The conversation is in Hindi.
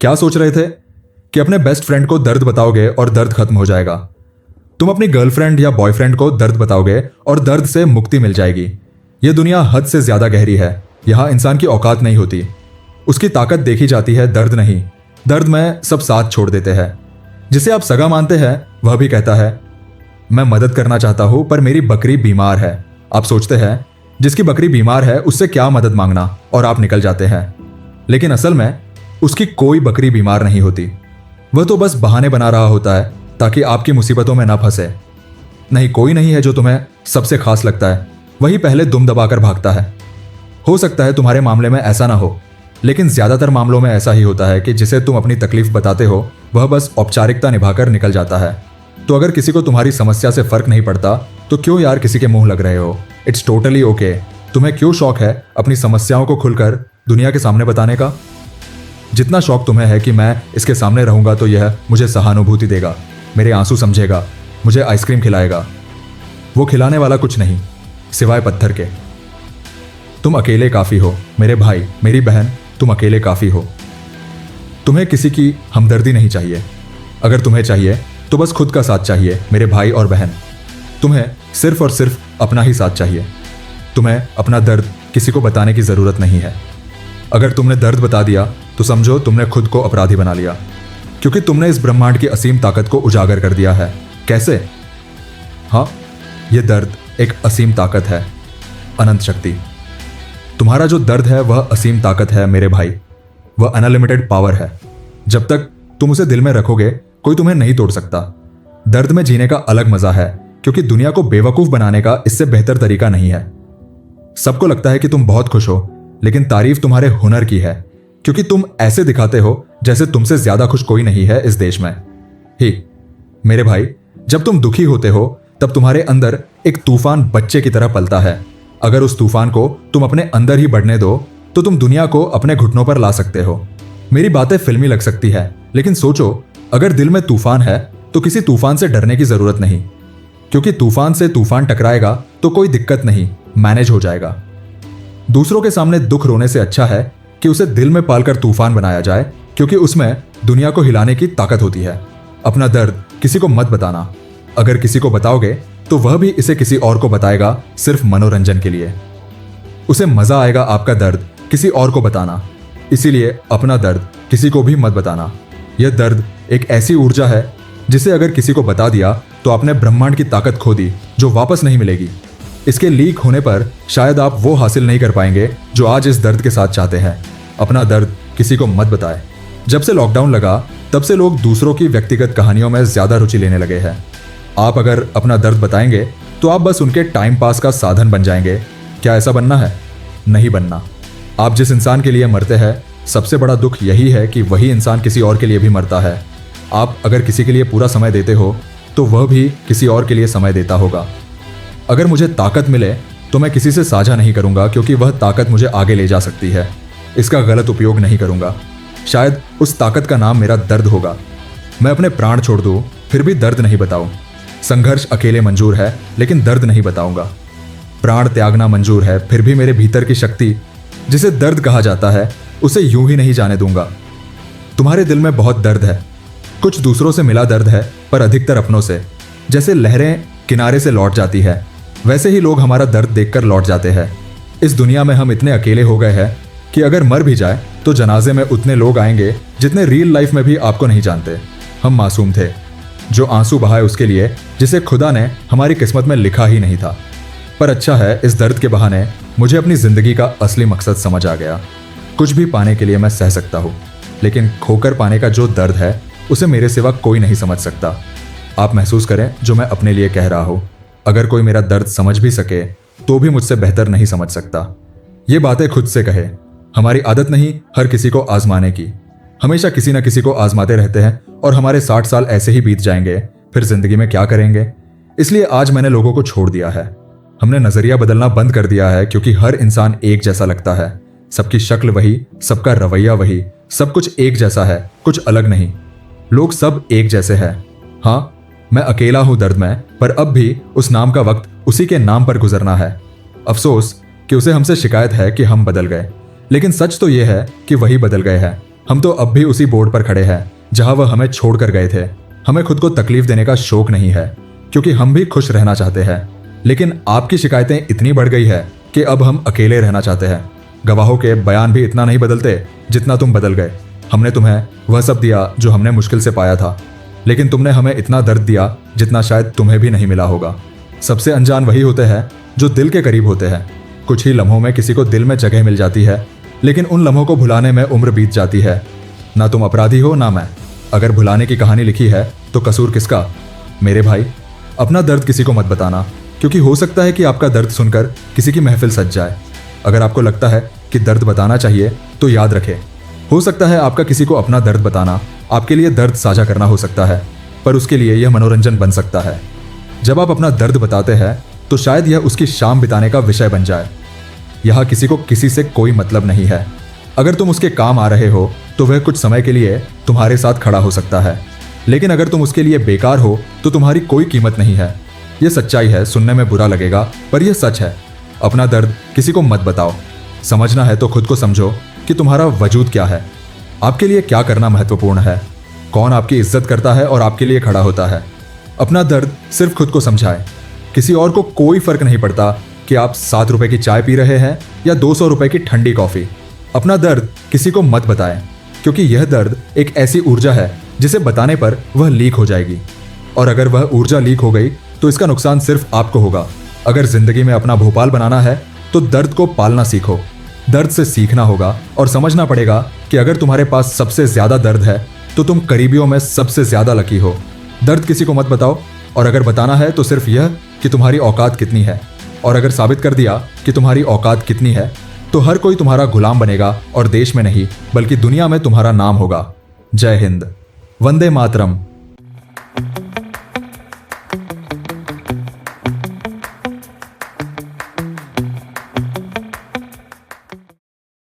क्या सोच रहे थे कि अपने बेस्ट फ्रेंड को दर्द बताओगे और दर्द खत्म हो जाएगा? तुम अपनी गर्लफ्रेंड या बॉयफ्रेंड को दर्द बताओगे और दर्द से मुक्ति मिल जाएगी। यह दुनिया हद से ज्यादा गहरी है। यहां इंसान की औकात नहीं होती, उसकी ताकत देखी जाती है, दर्द नहीं। दर्द में सब साथ छोड़ देते हैं। जिसे आप सगा मानते हैं वह भी कहता है मैं मदद करना चाहता हूं पर मेरी बकरी बीमार है। आप सोचते हैं जिसकी बकरी बीमार है उससे क्या मदद मांगना, और आप निकल जाते हैं। लेकिन असल में उसकी कोई बकरी बीमार नहीं होती। वह तो बस बहाने बना रहा होता है ताकि आपकी मुसीबतों में ना फंसे। नहीं, कोई नहीं है जो तुम्हें सबसे खास लगता है, वही पहले दुम दबाकर भागता है। हो सकता है तुम्हारे मामले में ऐसा ना हो, लेकिन ज्यादातर मामलों में ऐसा ही होता है कि जिसे तुम अपनी तकलीफ बताते हो वह बस औपचारिकता निभाकर निकल जाता है। तो अगर किसी को तुम्हारी समस्या से फर्क नहीं पड़ता तो क्यों यार किसी के मुंह लग रहे हो? It's totally okay. तुम्हें क्यों शौक है अपनी समस्याओं को खुलकर दुनिया के सामने बताने का? जितना शौक तुम्हें है कि मैं इसके सामने रहूंगा तो यह मुझे सहानुभूति देगा, मेरे आंसू समझेगा, मुझे आइसक्रीम खिलाएगा। वो खिलाने वाला कुछ नहीं सिवाय पत्थर के। तुम अकेले काफी हो मेरे भाई, मेरी बहन, तुम अकेले काफी हो। तुम्हें किसी की हमदर्दी नहीं चाहिए। अगर तुम्हें चाहिए तो बस खुद का साथ चाहिए मेरे भाई और बहन। तुम्हें सिर्फ और सिर्फ अपना ही साथ चाहिए। तुम्हें अपना दर्द किसी को बताने की जरूरत नहीं है। अगर तुमने दर्द बता दिया तो समझो तुमने खुद को अपराधी बना लिया, क्योंकि तुमने इस ब्रह्मांड की असीम ताकत को उजागर कर दिया है। कैसे? हाँ, यह दर्द एक असीम ताकत है, अनंत शक्ति। तुम्हारा जो दर्द है वह असीम ताकत है मेरे भाई, वह अनलिमिटेड पावर है। जब तक तुम उसे दिल में रखोगे कोई तुम्हें नहीं तोड़ सकता। दर्द में जीने का अलग मजा है, क्योंकि दुनिया को बेवकूफ बनाने का इससे बेहतर तरीका नहीं है। सबको लगता है कि तुम बहुत खुश हो, लेकिन तारीफ तुम्हारे हुनर की है, क्योंकि तुम ऐसे दिखाते हो जैसे तुमसे ज्यादा खुश कोई नहीं है इस देश में। ही मेरे भाई, जब तुम दुखी होते हो तब तुम्हारे अंदर एक तूफान बच्चे की तरह पलता है। अगर उस तूफान को तुम अपने अंदर ही बढ़ने दो तो तुम दुनिया को अपने घुटनों पर ला सकते हो। मेरी बातें फिल्मी लग सकती है, लेकिन सोचो अगर दिल में तूफान है तो किसी तूफान से डरने की जरूरत नहीं, क्योंकि तूफान से तूफान टकराएगा तो कोई दिक्कत नहीं, मैनेज हो जाएगा। दूसरों के सामने दुख रोने से अच्छा है कि उसे दिल में पालकर तूफान बनाया जाए, क्योंकि उसमें दुनिया को हिलाने की ताकत होती है। अपना दर्द किसी को मत बताना। अगर किसी को बताओगे तो वह भी इसे किसी और को बताएगा सिर्फ मनोरंजन के लिए। उसे मजा आएगा आपका दर्द किसी और को बताना। इसीलिए अपना दर्द किसी को भी मत बताना। यह दर्द एक ऐसी ऊर्जा है जिसे अगर किसी को बता दिया तो आपने ब्रह्मांड की ताकत खो दी जो वापस नहीं मिलेगी। इसके लीक होने पर शायद आप वो हासिल नहीं कर पाएंगे जो आज इस दर्द के साथ चाहते हैं। अपना दर्द किसी को मत बताएं। जब से लॉकडाउन लगा तब से लोग दूसरों की व्यक्तिगत कहानियों में ज्यादा रुचि लेने लगे हैं। आप अगर अपना दर्द बताएंगे तो आप बस उनके टाइम पास का साधन बन जाएंगे। क्या ऐसा बनना है? नहीं बनना। आप जिस इंसान के लिए मरते हैं सबसे बड़ा दुख यही है कि वही इंसान किसी और के लिए भी मरता है। आप अगर किसी के लिए पूरा समय देते हो तो वह भी किसी और के लिए समय देता होगा। अगर मुझे ताकत मिले तो मैं किसी से साझा नहीं करूंगा, क्योंकि वह ताकत मुझे आगे ले जा सकती है। इसका गलत उपयोग नहीं करूंगा। शायद उस ताकत का नाम मेरा दर्द होगा। मैं अपने प्राण छोड़ दूं फिर भी दर्द नहीं बताऊं। संघर्ष अकेले मंजूर है लेकिन दर्द नहीं बताऊंगा। प्राण त्यागना मंजूर है फिर भी मेरे भीतर की शक्ति जिसे दर्द कहा जाता है उसे यूं ही नहीं जाने दूंगा। तुम्हारे दिल में बहुत दर्द है। कुछ दूसरों से मिला दर्द है पर अधिकतर अपनों से। जैसे लहरें किनारे से लौट जाती है वैसे ही लोग हमारा दर्द देखकर लौट जाते हैं। इस दुनिया में हम इतने अकेले हो गए हैं कि अगर मर भी जाए तो जनाजे में उतने लोग आएंगे जितने रियल लाइफ में भी आपको नहीं जानते। हम मासूम थे जो आंसू बहाए उसके लिए जिसे खुदा ने हमारी किस्मत में लिखा ही नहीं था। पर अच्छा है इस दर्द के बहाने मुझे अपनी जिंदगी का असली मकसद समझ आ गया। कुछ भी पाने के लिए मैं सह सकता हूँ, लेकिन खोकर पाने का जो दर्द है उसे मेरे सिवा कोई नहीं समझ सकता। आप महसूस करें जो मैं अपने लिए कह रहा हूँ। अगर कोई मेरा दर्द समझ भी सके तो भी मुझसे बेहतर नहीं समझ सकता। ये बातें खुद से कहे। हमारी आदत नहीं हर किसी को आजमाने की। हमेशा किसी न किसी को आजमाते रहते हैं और हमारे 60 साल ऐसे ही बीत जाएंगे। फिर जिंदगी में क्या करेंगे? इसलिए आज मैंने लोगों को छोड़ दिया है। हमने नजरिया बदलना बंद कर दिया है, क्योंकि हर इंसान एक जैसा लगता है। सबकी शक्ल वही, सबका रवैया वही, सब कुछ एक जैसा है, कुछ अलग नहीं। लोग सब एक जैसे हैं। हाँ, मैं अकेला हूं दर्द में, पर अब भी उस नाम का वक्त उसी के नाम पर गुजरना है। अफसोस कि उसे हमसे शिकायत है कि हम बदल गए, लेकिन सच तो यह है कि वही बदल गए हैं। हम तो अब भी उसी बोर्ड पर खड़े हैं जहां वह हमें छोड़कर गए थे। हमें खुद को तकलीफ देने का शौक नहीं है, क्योंकि हम भी खुश रहना चाहते हैं। लेकिन आपकी शिकायतें इतनी बढ़ गई है कि अब हम अकेले रहना चाहते हैं। गवाहों के बयान भी इतना नहीं बदलते जितना तुम बदल गए। हमने तुम्हें वह सब दिया जो हमने मुश्किल से पाया था, लेकिन तुमने हमें इतना दर्द दिया जितना शायद तुम्हें भी नहीं मिला होगा। सबसे अनजान वही होते हैं जो दिल के करीब होते हैं। कुछ ही लम्हों में किसी को दिल में जगह मिल जाती है, लेकिन उन लम्हों को भुलाने में उम्र बीत जाती है। ना तुम अपराधी हो ना मैं। अगर भुलाने की कहानी लिखी है तो कसूर किसका? मेरे भाई, अपना दर्द किसी को मत बताना, क्योंकि हो सकता है कि आपका दर्द सुनकर किसी की महफिल सज जाए। अगर आपको लगता है कि दर्द बताना चाहिए तो याद रखें, हो सकता है आपका किसी को अपना दर्द बताना आपके लिए दर्द साझा करना हो सकता है, पर उसके लिए यह मनोरंजन बन सकता है। जब आप अपना दर्द बताते हैं तो शायद यह उसकी शाम बिताने का विषय बन जाए। यहाँ किसी को किसी से कोई मतलब नहीं है। अगर तुम उसके काम आ रहे हो तो वह कुछ समय के लिए तुम्हारे साथ खड़ा हो सकता है, लेकिन अगर तुम उसके लिए बेकार हो तो तुम्हारी कोई कीमत नहीं है। यह सच्चाई है, सुनने में बुरा लगेगा पर यह सच है। अपना दर्द किसी को मत बताओ। समझना है तो खुद को समझो कि तुम्हारा वजूद क्या है, आपके लिए क्या करना महत्वपूर्ण है, कौन आपकी इज्जत करता है और आपके लिए खड़ा होता है। अपना दर्द सिर्फ खुद को समझाएं। किसी और को कोई फर्क नहीं पड़ता कि आप 7 रुपए की चाय पी रहे हैं या 200 रुपए की ठंडी कॉफी। अपना दर्द किसी को मत बताएं, क्योंकि यह दर्द एक ऐसी ऊर्जा है जिसे बताने पर वह लीक हो जाएगी, और अगर वह ऊर्जा लीक हो गई तो इसका नुकसान सिर्फ आपको होगा। अगर जिंदगी में अपना भोपाल बनाना है तो दर्द को पालना सीखो। दर्द से सीखना होगा और समझना पड़ेगा कि अगर तुम्हारे पास सबसे ज्यादा दर्द है तो तुम करीबियों में सबसे ज्यादा लकी हो। दर्द किसी को मत बताओ, और अगर बताना है तो सिर्फ यह कि तुम्हारी औकात कितनी है, और अगर साबित कर दिया कि तुम्हारी औकात कितनी है तो हर कोई तुम्हारा गुलाम बनेगा, और देश में नहीं बल्कि दुनिया में तुम्हारा नाम होगा। जय हिंद, वंदे मातरम।